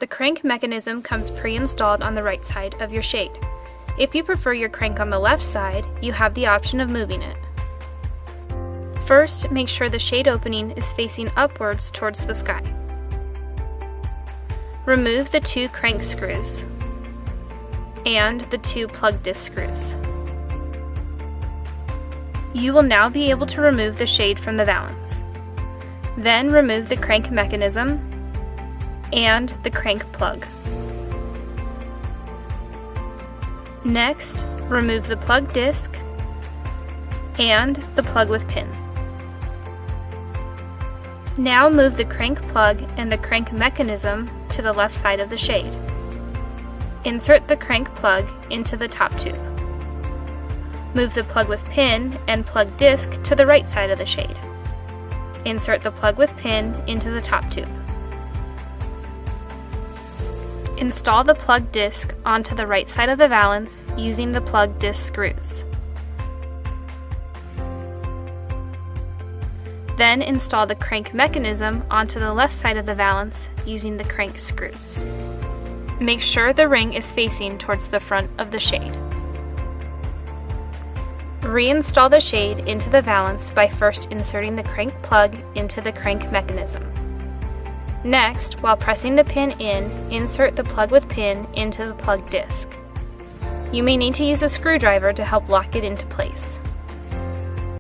The crank mechanism comes pre-installed on the right side of your shade. If you prefer your crank on the left side, you have the option of moving it. First, make sure the shade opening is facing upwards towards the sky. Remove the 2 crank screws and the 2 plug disc screws. You will now be able to remove the shade from the valance. Then remove the crank mechanism and the crank plug. Next, remove the plug disc and the plug with pin. Now move the crank plug and the crank mechanism to the left side of the shade. Insert the crank plug into the top tube. Move the plug with pin and plug disc to the right side of the shade. Insert the plug with pin into the top tube. Install the plug disc onto the right side of the valance using the plug disc screws. Then install the crank mechanism onto the left side of the valance using the crank screws. Make sure the ring is facing towards the front of the shade. Reinstall the shade into the valance by first inserting the crank plug into the crank mechanism. Next, while pressing the pin in, insert the plug with pin into the plug disc. You may need to use a screwdriver to help lock it into place.